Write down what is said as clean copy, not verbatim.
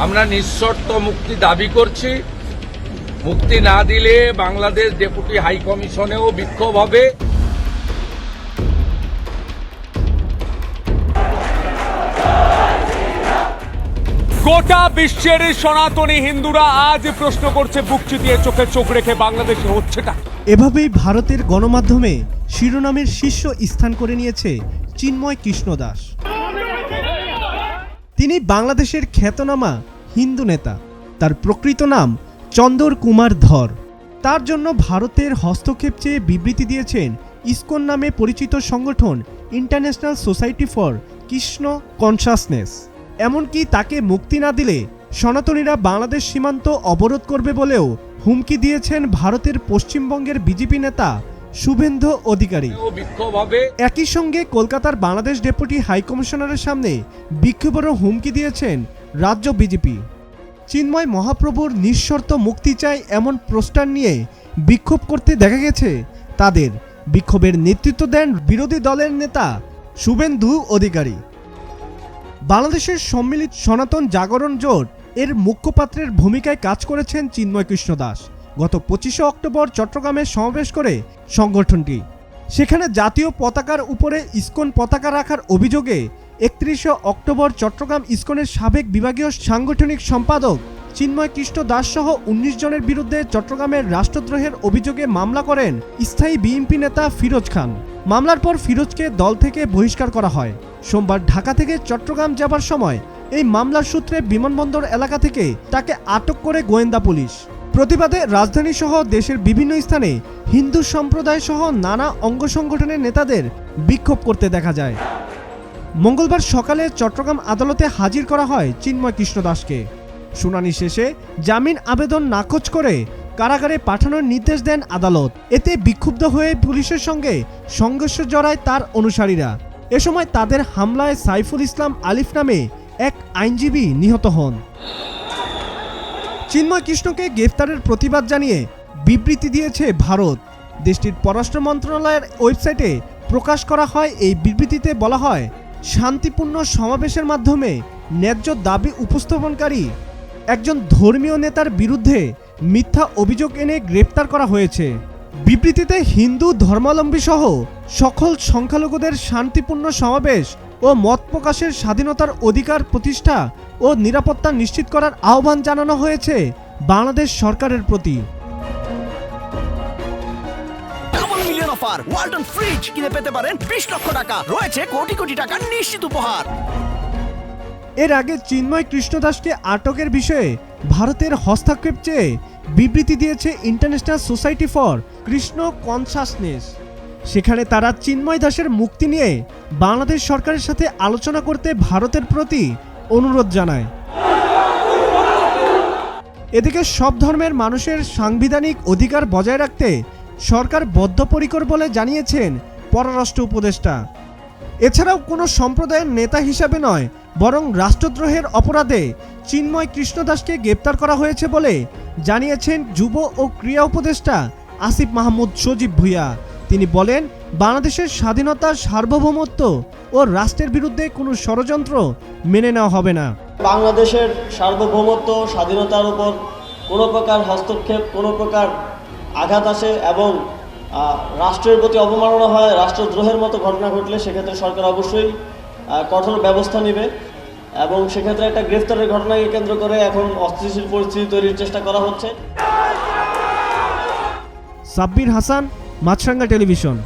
আমরা নিঃশর্ত মুক্তি দাবি করছি। মুক্তি না দিলে বাংলাদেশ ডেপুটি হাই কমিশনেও বিক্ষোভ হবে। গোটা বিশ্বের সনাতনী হিন্দুরা আজ প্রশ্ন করছে বুক চিতিয়ে চোখে চোখ রেখে বাংলাদেশে হচ্ছেটা। এভাবেই ভারতের গণমাধ্যমে শিরোনামের শীর্ষ স্থান করে নিয়েছে চিন্ময় কৃষ্ণ দাস। তিনি বাংলাদেশের খ্যাতনামা হিন্দু নেতা। তার প্রকৃত নাম চন্দর কুমার ধর। তার জন্য ভারতের হস্তক্ষেপ চেয়ে বিবৃতি দিয়েছেন ইসকন নামে পরিচিত সংগঠন international society for Krishna consciousness. এমনকি তাকে মুক্তি না দিলে সনাতনীরা বাংলাদেশ সীমান্ত অবরোধ করবে বলেও হুমকি দিয়েছেন ভারতের পশ্চিমবঙ্গের বিজেপি নেতা শুভেন্দু অধিকারী। একই সঙ্গে কলকাতার বাংলাদেশ ডেপুটি হাইকমিশনারের সামনে বিক্ষোভেরও হুমকি দিয়েছেন রাজ্য বিজেপি। চিন্ময় মহাপ্রভুর নিঃশর্ত মুক্তি চাই এমন পোস্টার নিয়ে বিক্ষোভ করতে দেখা গেছে তাদের। বিক্ষোভের নেতৃত্ব দেন বিরোধী দলের নেতা শুভেন্দু অধিকারী। বাংলাদেশের সম্মিলিত সনাতন জাগরণ জোট এর মুখপাত্রের ভূমিকায় কাজ করেছেন চিন্ময় কৃষ্ণ দাস। গত 25শে অক্টোবর চট্টগ্রামে সমাবেশ করে সংগঠনটি। সেখানে জাতীয় পতাকার উপরে ইসকন পতাকা রাখার অভিযোগে 31শে অক্টোবর চট্টগ্রাম ইসকনের সাবেক বিভাগীয় সাংগঠনিক সম্পাদক চিন্ময় কৃষ্ণ দাস সহ 19 জনের বিরুদ্ধে চট্টগ্রামের রাষ্ট্রদ্রোহের অভিযোগে মামলা করেন স্থায়ী বিএনপি নেতা ফিরোজ খান। মামলার পর ফিরোজকে দল থেকে বহিষ্কার করা হয়। সোমবার ঢাকা থেকে চট্টগ্রাম যাবার সময় এই মামলার সূত্রে বিমানবন্দর এলাকা থেকে তাকে আটক করে গোয়েন্দা পুলিশ। প্রতিবাদে রাজধানী সহ দেশের বিভিন্ন স্থানে হিন্দু সম্প্রদায় সহ নানা অঙ্গ সংগঠনের নেতাদের বিক্ষোভ করতে দেখা যায়। মঙ্গলবার সকালে চট্টগ্রাম আদালতে হাজির করা হয় চিন্ময় কৃষ্ণ দাসকে। শুনানি শেষে জামিন আবেদন নাকচ করে কারাগারে পাঠানোর নির্দেশ দেন আদালত। এতে বিক্ষুব্ধ হয়ে পুলিশের সঙ্গে সংঘর্ষে জড়ায় তার অনুসারীরা। এ সময় তাদের হামলায় সাইফুল ইসলাম আলিফ নামে এক আইনজীবী নিহত হন। চিন্ময় কৃষ্ণকে গ্রেফতারের প্রতিবাদ জানিয়ে বিবৃতি দিয়েছে ভারত। দেশটির পররাষ্ট্র মন্ত্রণালয়ের ওয়েবসাইটে প্রকাশ করা হয় এই বিবৃতিতে বলা হয়, শান্তিপূর্ণ সমাবেশের মাধ্যমে ন্যায্য দাবি উপস্থাপনকারী একজন ধর্মীয় নেতার বিরুদ্ধে মিথ্যা অভিযোগ এনে গ্রেপ্তার করা হয়েছে। বিবৃতিতে হিন্দু ধর্মাবলম্বী সহ সকল সংখ্যালঘুদের শান্তিপূর্ণ সমাবেশ ও মত প্রকাশের স্বাধীনতার অধিকার প্রতিষ্ঠা ও নিরাপত্তা নিশ্চিত করার আহ্বান জানানো হয়েছে বাংলাদেশ সরকারের প্রতি। অফার ওয়ালটন ফ্রিজ কিনে পেতে পারেন 20 লক্ষ টাকা, রয়েছে কোটি কোটি টাকার নিশ্চিত উপহার। এর আগে চিন্ময় কৃষ্ণ দাসকে আটকের বিষয়ে ভারতের হস্তক্ষেপ চেয়ে বিবৃতি দিয়েছে international society for Krishna consciousness. সেখানে তারা চিন্ময় দাসের মুক্তি নিয়ে বাংলাদেশ সরকারের সাথে আলোচনা করতে ভারতের প্রতি অনুরোধ জানায়। এদিকে সব ধর্মের মানুষের সাংবিধানিক অধিকার বজায় রাখতে সরকার বদ্ধপরিকর বলে জানিয়েছেন পররাষ্ট্র উপদেষ্টা। এছাড়াও কোনো সম্প্রদায়ের নেতা হিসাবে নয়, বরং রাষ্ট্রদ্রোহের অপরাধে চিন্ময় কৃষ্ণ দাসকে গ্রেপ্তার করা হয়েছে বলে জানিয়েছেন যুব ও ক্রীড়া উপদেষ্টা আসিফ মাহমুদ সজীব ভুঁইয়া। তিনি বলেন, বাংলাদেশের স্বাধীনতা, সার্বভৌমত্ব ও রাষ্ট্রের বিরুদ্ধে কোনো ষড়যন্ত্র মেনে নেওয়া হবে না। বাংলাদেশের সার্বভৌমত্ব, স্বাধীনতার উপর কোনো প্রকার হস্তক্ষেপ, কোনো প্রকার আঘাত আসে এবং রাষ্ট্রের প্রতি অবমাননা হয়, রাষ্ট্রদ্রোহের মতো ঘটনা ঘটলে সেক্ষেত্রে সরকার অবশ্যই কঠোর ব্যবস্থা নেবে এবং সেক্ষেত্রে একটা গ্রেফতারের ঘটনাকে কেন্দ্র করে এখন অস্থিতিশীল পরিস্থিতি তৈরির চেষ্টা করা হচ্ছে। সাব্বির হাসান, মাছরাঙ্গা টেলিভিশন।